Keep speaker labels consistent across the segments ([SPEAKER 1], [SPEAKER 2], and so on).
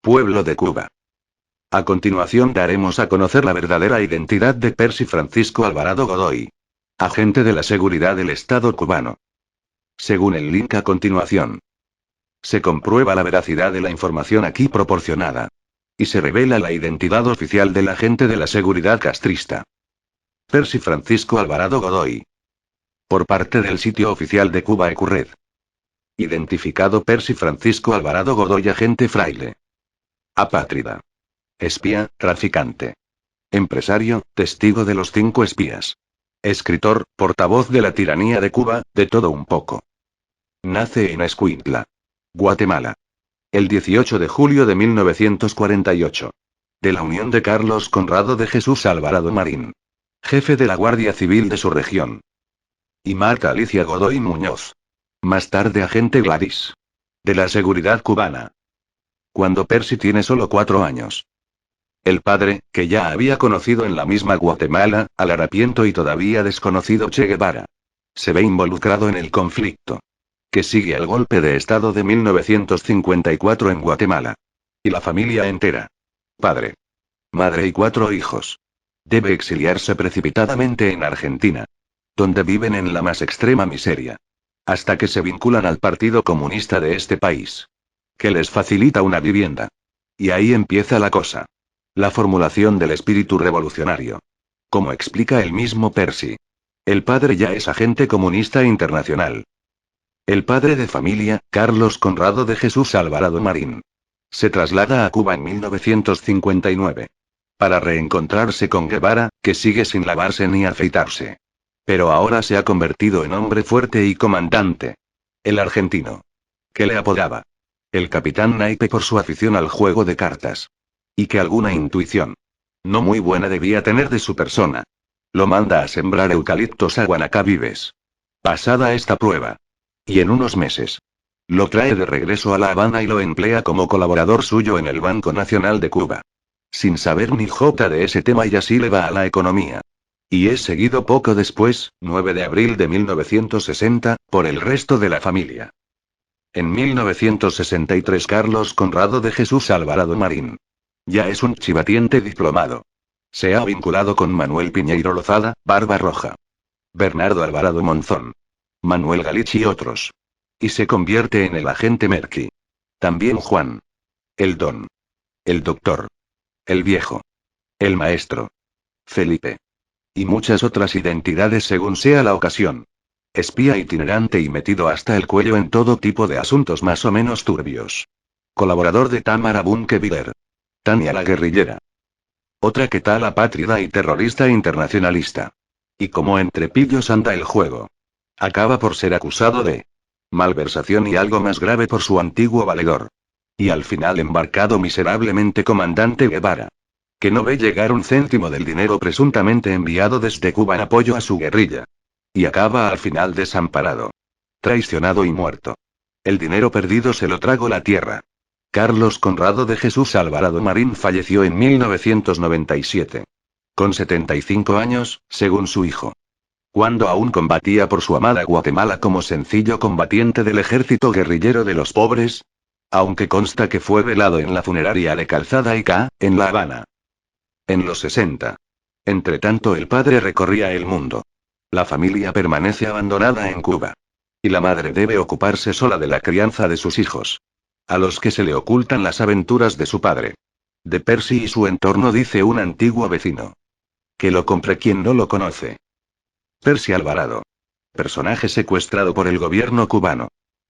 [SPEAKER 1] pueblo de Cuba. A continuación daremos a conocer la verdadera identidad de Percy Francisco Alvarado Godoy, agente de la seguridad del Estado cubano. Según el link a continuación, se comprueba la veracidad de la información aquí proporcionada. Y se revela la identidad oficial del agente de la seguridad castrista. Percy Francisco Alvarado Godoy. Por parte del sitio oficial de Cuba Ecurred. Identificado Percy Francisco Alvarado Godoy, agente fraile. Apátrida. Espía, traficante. Empresario, testigo de los 5 espías. Escritor, portavoz de la tiranía de Cuba, de todo un poco. Nace en Escuintla, Guatemala. El 18 de julio de 1948. De la unión de Carlos Conrado de Jesús Alvarado Marín, jefe de la Guardia Civil de su región. Y Marta Alicia Godoy Muñoz. Más tarde agente Gladys. De la seguridad cubana. Cuando Percy tiene solo 4 años. El padre, que ya había conocido en la misma Guatemala, al harapiento y todavía desconocido Che Guevara, se ve involucrado en el conflicto que sigue al golpe de Estado de 1954 en Guatemala. Y la familia entera, padre, madre y 4 hijos, debe exiliarse precipitadamente en Argentina, donde viven en la más extrema miseria, hasta que se vinculan al Partido Comunista de este país, que les facilita una vivienda. Y ahí empieza la cosa. La formulación del espíritu revolucionario. Como explica el mismo Percy, el padre ya es agente comunista internacional. El padre de familia, Carlos Conrado de Jesús Alvarado Marín, se traslada a Cuba en 1959. Para reencontrarse con Guevara, que sigue sin lavarse ni afeitarse. Pero ahora se ha convertido en hombre fuerte y comandante. El argentino. Que le apodaba el Capitán Naipe por su afición al juego de cartas. Y que alguna intuición no muy buena debía tener de su persona. Lo manda a sembrar eucaliptos a Guanacavives. Pasada esta prueba. Y en unos meses, lo trae de regreso a La Habana y lo emplea como colaborador suyo en el Banco Nacional de Cuba. Sin saber ni jota de ese tema, y así le va a la economía. Y es seguido poco después, 9 de abril de 1960, por el resto de la familia. En 1963 Carlos Conrado de Jesús Alvarado Marín ya es un chivatiente diplomado. Se ha vinculado con Manuel Piñeiro Lozada, Barba Roja, Bernardo Alvarado Monzón, Manuel Galich y otros. Y se convierte en el agente Merqui. También Juan, el Don, el Doctor, el Viejo, el Maestro, Felipe. Y muchas otras identidades según sea la ocasión. Espía itinerante y metido hasta el cuello en todo tipo de asuntos más o menos turbios. Colaborador de Tamara Bunke-Willer. Tania la guerrillera. Otra que tal apátrida y terrorista internacionalista. Y como entre pillos anda el juego. Acaba por ser acusado de malversación y algo más grave por su antiguo valedor. Y al final embarcado miserablemente comandante Guevara, que no ve llegar un céntimo del dinero presuntamente enviado desde Cuba en apoyo a su guerrilla. Y acaba al final desamparado, traicionado y muerto. El dinero perdido se lo tragó la tierra. Carlos Conrado de Jesús Alvarado Marín falleció en 1997. Con 75 años, según su hijo. Cuando aún combatía por su amada Guatemala como sencillo combatiente del ejército guerrillero de los pobres. Aunque consta que fue velado en la funeraria de Calzada y K, en La Habana. En los 60. Entretanto el padre recorría el mundo. La familia permanece abandonada en Cuba. Y la madre debe ocuparse sola de la crianza de sus hijos. A los que se le ocultan las aventuras de su padre. De Percy y su entorno dice un antiguo vecino. Que lo compre quien no lo conoce. Percy Alvarado. Personaje secuestrado por el gobierno cubano.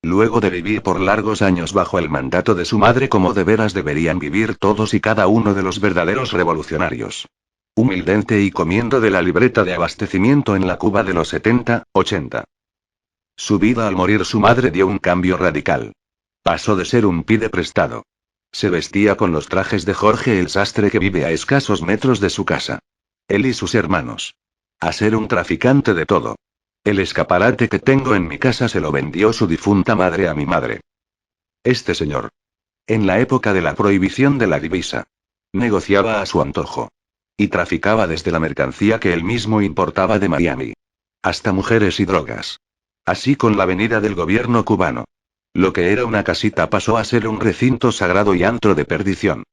[SPEAKER 1] Luego de vivir por largos años bajo el mandato de su madre como de veras deberían vivir todos y cada uno de los verdaderos revolucionarios. Humildemente y comiendo de la libreta de abastecimiento en la Cuba de los 70, 80. Su vida al morir su madre dio un cambio radical. Pasó de ser un pide prestado. Se vestía con los trajes de Jorge el sastre que vive a escasos metros de su casa. Él y sus hermanos. A ser un traficante de todo. El escaparate que tengo en mi casa se lo vendió su difunta madre a mi madre. Este señor. En la época de la prohibición de la divisa. Negociaba a su antojo. Y traficaba desde la mercancía que él mismo importaba de Miami. Hasta mujeres y drogas. Así con la venida del gobierno cubano. Lo que era una casita pasó a ser un recinto sagrado y antro de perdición.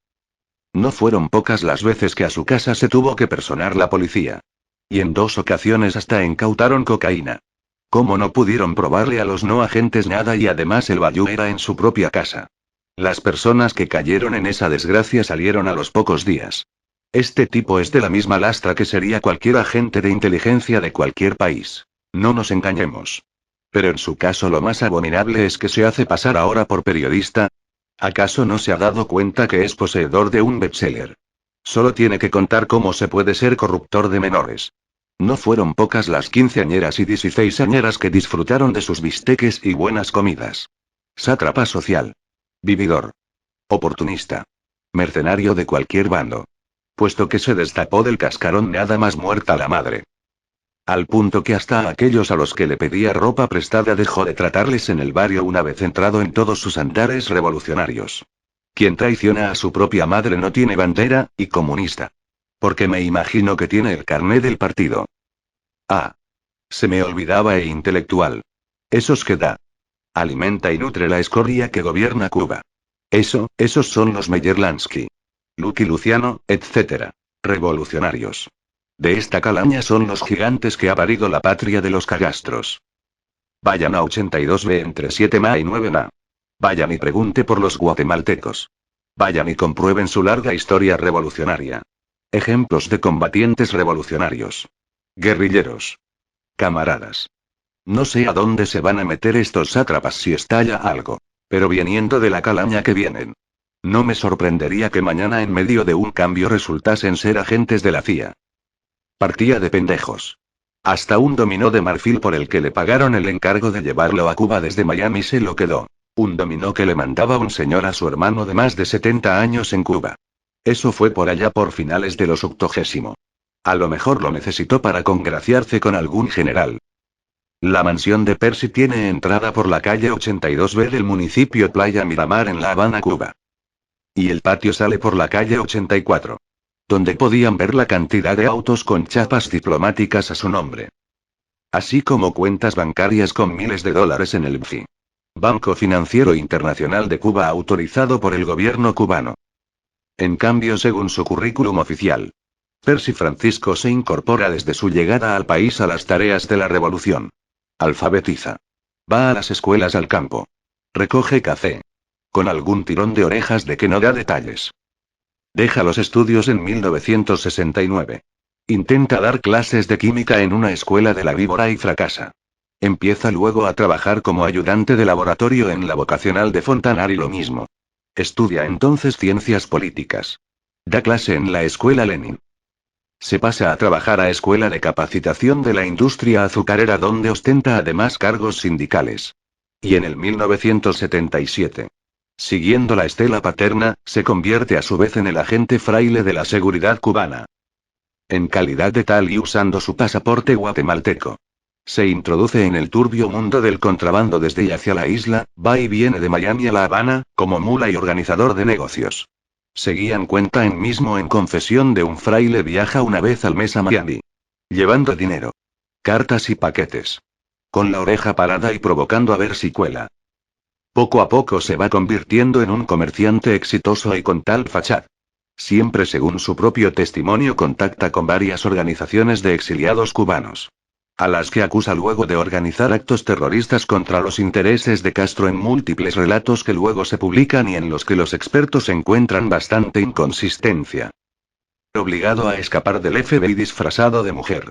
[SPEAKER 1] No fueron pocas las veces que a su casa se tuvo que personar la policía. Y en 2 ocasiones hasta incautaron cocaína. ¿Cómo no pudieron probarle a los no agentes nada y además el bayou era en su propia casa? Las personas que cayeron en esa desgracia salieron a los pocos días. Este tipo es de la misma lastra que sería cualquier agente de inteligencia de cualquier país. No nos engañemos. Pero en su caso lo más abominable es que se hace pasar ahora por periodista. ¿Acaso no se ha dado cuenta que es poseedor de un bestseller? Solo tiene que contar cómo se puede ser corruptor de menores. No fueron pocas las quinceañeras y 16añeras que disfrutaron de sus bisteques y buenas comidas. Sátrapa social. Vividor. Oportunista. Mercenario de cualquier bando. Puesto que se destapó del cascarón nada más muerta la madre. Al punto que hasta a aquellos a los que le pedía ropa prestada dejó de tratarles en el barrio una vez entrado en todos sus andares revolucionarios. Quien traiciona a su propia madre no tiene bandera, y comunista. Porque me imagino que tiene el carné del partido. Ah. Se me olvidaba intelectual. Esos que da. Alimenta y nutre la escoria que gobierna Cuba. Esos son los Meyerlansky. Lucky Luciano, etc. Revolucionarios. De esta calaña son los gigantes que ha parido la patria de los cagastros. Vayan a 82B entre 7Ma y 9Ma. Vayan y pregunte por los guatemaltecos. Vayan y comprueben su larga historia revolucionaria. Ejemplos de combatientes revolucionarios. Guerrilleros. Camaradas. No sé a dónde se van a meter estos sátrapas si estalla algo. Pero viniendo de la calaña que vienen. No me sorprendería que mañana en medio de un cambio resultasen ser agentes de la CIA. Partía de pendejos. Hasta un dominó de marfil por el que le pagaron el encargo de llevarlo a Cuba desde Miami se lo quedó. Un dominó que le mandaba un señor a su hermano de más de 70 años en Cuba. Eso fue por allá por finales de los 80. A lo mejor lo necesitó para congraciarse con algún general. La mansión de Percy tiene entrada por la calle 82B del municipio Playa Miramar en La Habana, Cuba. Y el patio sale por la calle 84. Donde podían ver la cantidad de autos con chapas diplomáticas a su nombre. Así como cuentas bancarias con miles de dólares en el BFI. Banco Financiero Internacional de Cuba autorizado por el gobierno cubano. En cambio, según su currículum oficial, Percy Francisco se incorpora desde su llegada al país a las tareas de la revolución. Alfabetiza. Va a las escuelas al campo. Recoge café. Con algún tirón de orejas de que no da detalles. Deja los estudios en 1969. Intenta dar clases de química en una escuela de la Víbora y fracasa. Empieza luego a trabajar como ayudante de laboratorio en la vocacional de Fontanar y lo mismo. Estudia entonces ciencias políticas. Da clase en la escuela Lenin. Se pasa a trabajar a Escuela de Capacitación de la Industria Azucarera donde ostenta además cargos sindicales. Y en el 1977. Siguiendo la estela paterna, se convierte a su vez en el agente fraile de la seguridad cubana. En calidad de tal y usando su pasaporte guatemalteco. Se introduce en el turbio mundo del contrabando desde y hacia la isla, va y viene de Miami a La Habana, como mula y organizador de negocios. Seguían cuenta en mismo en confesión de un fraile viaja una vez al mes a Miami. Llevando dinero. Cartas y paquetes. Con la oreja parada y provocando a ver si cuela. Poco a poco se va convirtiendo en un comerciante exitoso y con tal fachada. Siempre según su propio testimonio contacta con varias organizaciones de exiliados cubanos. A las que acusa luego de organizar actos terroristas contra los intereses de Castro en múltiples relatos que luego se publican y en los que los expertos encuentran bastante inconsistencia. Obligado a escapar del FBI disfrazado de mujer.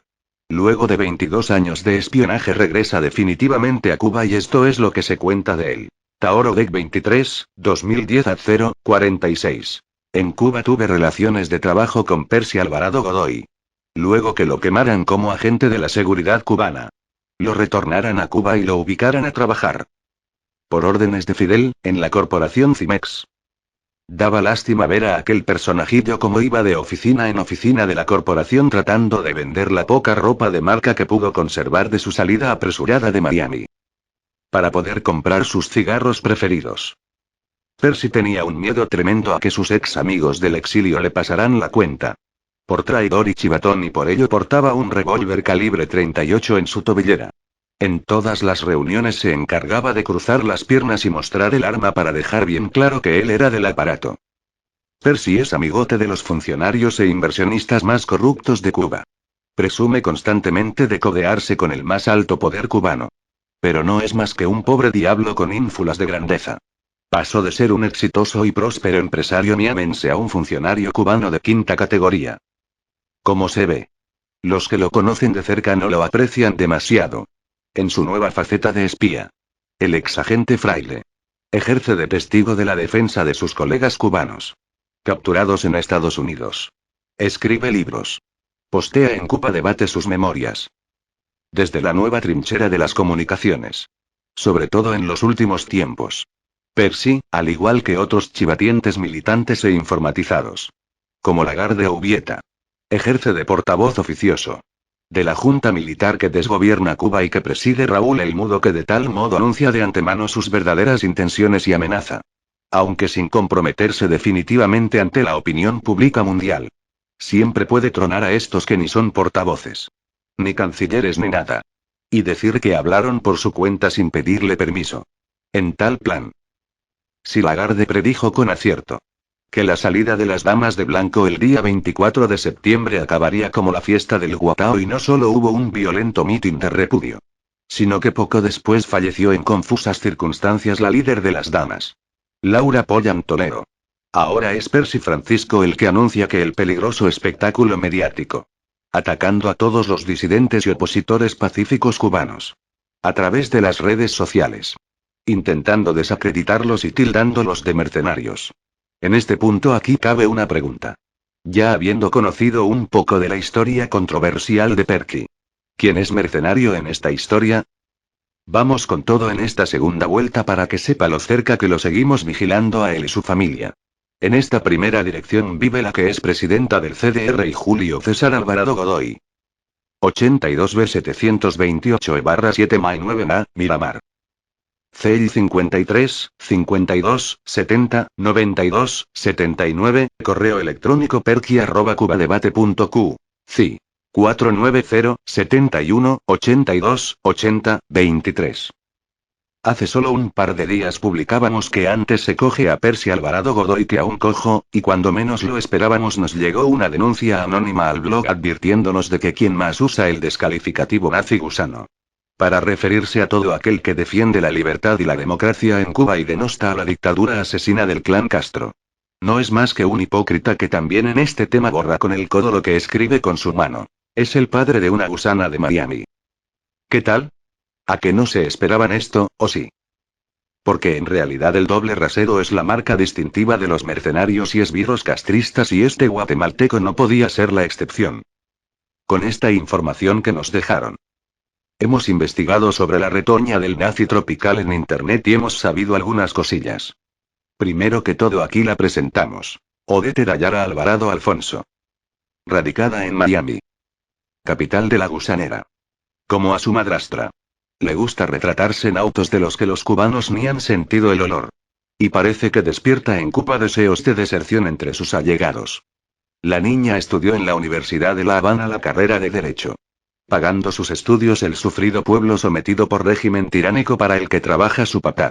[SPEAKER 1] Luego de 22 años de espionaje regresa definitivamente a Cuba y esto es lo que se cuenta de él. Taoro Dec 23, 2010 a 046. En Cuba tuve relaciones de trabajo con Percy Alvarado Godoy. Luego que lo quemaran como agente de la seguridad cubana. Lo retornaran a Cuba y lo ubicaran a trabajar. Por órdenes de Fidel, en la corporación Cimex. Daba lástima ver a aquel personajillo como iba de oficina en oficina de la corporación tratando de vender la poca ropa de marca que pudo conservar de su salida apresurada de Miami. Para poder comprar sus cigarros preferidos. Percy tenía un miedo tremendo a que sus ex amigos del exilio le pasarán la cuenta. Por traidor y chivatón y por ello portaba un revólver calibre 38 en su tobillera. En todas las reuniones se encargaba de cruzar las piernas y mostrar el arma para dejar bien claro que él era del aparato. Percy es amigote de los funcionarios e inversionistas más corruptos de Cuba. Presume constantemente de codearse con el más alto poder cubano. Pero no es más que un pobre diablo con ínfulas de grandeza. Pasó de ser un exitoso y próspero empresario miamense a un funcionario cubano de quinta categoría. Como se ve. Los que lo conocen de cerca no lo aprecian demasiado. En su nueva faceta de espía. El exagente Fraile. Ejerce de testigo de la defensa de sus colegas cubanos. Capturados en Estados Unidos. Escribe libros. Postea en Cuba Debate sus memorias. Desde la nueva trinchera de las comunicaciones. Sobre todo en los últimos tiempos. Percy, al igual que otros chivatientes militantes e informatizados. Como Lagarde o Ubieta. Ejerce de portavoz oficioso. De la junta militar que desgobierna Cuba y que preside Raúl el Mudo, que de tal modo anuncia de antemano sus verdaderas intenciones y amenaza. Aunque sin comprometerse definitivamente ante la opinión pública mundial. Siempre puede tronar a estos que ni son portavoces. Ni cancilleres ni nada. Y decir que hablaron por su cuenta sin pedirle permiso. En tal plan. Si Lagarde predijo con acierto. Que la salida de las damas de blanco el día 24 de septiembre acabaría como la fiesta del Guatao, y no solo hubo un violento mitin de repudio. Sino que poco después falleció en confusas circunstancias la líder de las damas. Laura Pollan Toledo. Ahora es Percy Francisco el que anuncia que el peligroso espectáculo mediático. Atacando a todos los disidentes y opositores pacíficos cubanos. A través de las redes sociales. Intentando desacreditarlos y tildándolos de mercenarios. En este punto aquí cabe una pregunta. Ya habiendo conocido un poco de la historia controversial de Percy. ¿Quién es mercenario en esta historia? Vamos con todo en esta segunda vuelta para que sepa lo cerca que lo seguimos vigilando a él y su familia. En esta primera dirección vive la que es presidenta del CDR y Julio César Alvarado Godoy. 82B728/7 Miramar. CL 53, 52, 70, 92, 79, correo electrónico perky@cubadebate.cu. CI. 490, 71, 82, 80, 23. Hace solo un par de días publicábamos que antes se coge a Percy Alvarado Godoy que a un cojo, y cuando menos lo esperábamos nos llegó una denuncia anónima al blog advirtiéndonos de que quien más usa el descalificativo nazi gusano. Para referirse a todo aquel que defiende la libertad y la democracia en Cuba y denosta a la dictadura asesina del clan Castro. No es más que un hipócrita que también en este tema borra con el codo lo que escribe con su mano. Es el padre de una gusana de Miami. ¿Qué tal? ¿A que no se esperaban esto, o sí? Porque en realidad el doble rasero es la marca distintiva de los mercenarios y esbirros castristas, y este guatemalteco no podía ser la excepción. Con esta información que nos dejaron. Hemos investigado sobre la retoña del nazi tropical en internet y hemos sabido algunas cosillas. Primero que todo aquí la presentamos. Odette Dayara Alvarado Alfonso. Radicada en Miami. Capital de la gusanera. Como a su madrastra. Le gusta retratarse en autos de los que los cubanos ni han sentido el olor. Y parece que despierta en Cuba deseos de deserción entre sus allegados. La niña estudió en la Universidad de La Habana la carrera de Derecho. Pagando sus estudios el sufrido pueblo sometido por régimen tiránico para el que trabaja su papá.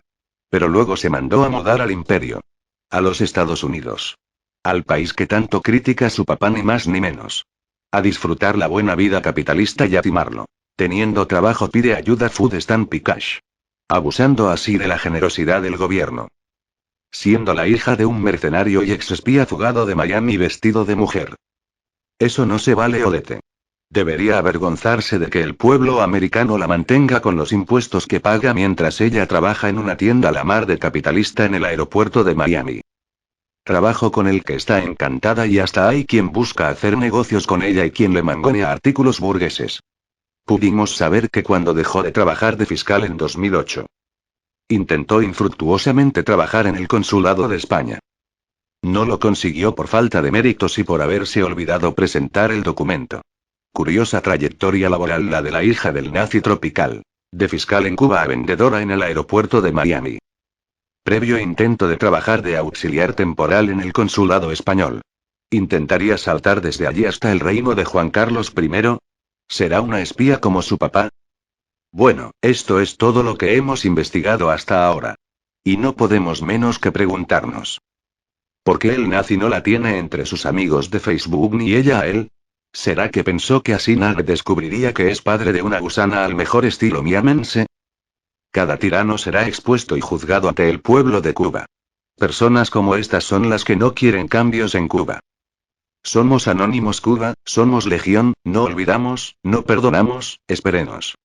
[SPEAKER 1] Pero luego se mandó a mudar al imperio. A los Estados Unidos. Al país que tanto critica su papá, ni más ni menos. A disfrutar la buena vida capitalista y a timarlo. Teniendo trabajo pide ayuda Food Stamp y Cash. Abusando así de la generosidad del gobierno. Siendo la hija de un mercenario y exespía fugado de Miami vestido de mujer. Eso no se vale, Odette. Debería avergonzarse de que el pueblo americano la mantenga con los impuestos que paga mientras ella trabaja en una tienda a la mar de capitalista en el aeropuerto de Miami. Trabajo con el que está encantada y hasta hay quien busca hacer negocios con ella y quien le mangonea artículos burgueses. Pudimos saber que cuando dejó de trabajar de fiscal en 2008. Intentó infructuosamente trabajar en el consulado de España. No lo consiguió por falta de méritos y por haberse olvidado presentar el documento. Curiosa trayectoria laboral la de la hija del nazi tropical. De fiscal en Cuba a vendedora en el aeropuerto de Miami. Previo intento de trabajar de auxiliar temporal en el consulado español. ¿Intentaría saltar desde allí hasta el reino de Juan Carlos I? ¿Será una espía como su papá? Bueno, esto es todo lo que hemos investigado hasta ahora. Y no podemos menos que preguntarnos. ¿Por qué el nazi no la tiene entre sus amigos de Facebook ni ella a él? ¿Será que pensó que así nadie descubriría que es padre de una gusana al mejor estilo miamense? Cada tirano será expuesto y juzgado ante el pueblo de Cuba. Personas como estas son las que no quieren cambios en Cuba. Somos Anónimos Cuba, somos Legión, no olvidamos, no perdonamos, esperemos.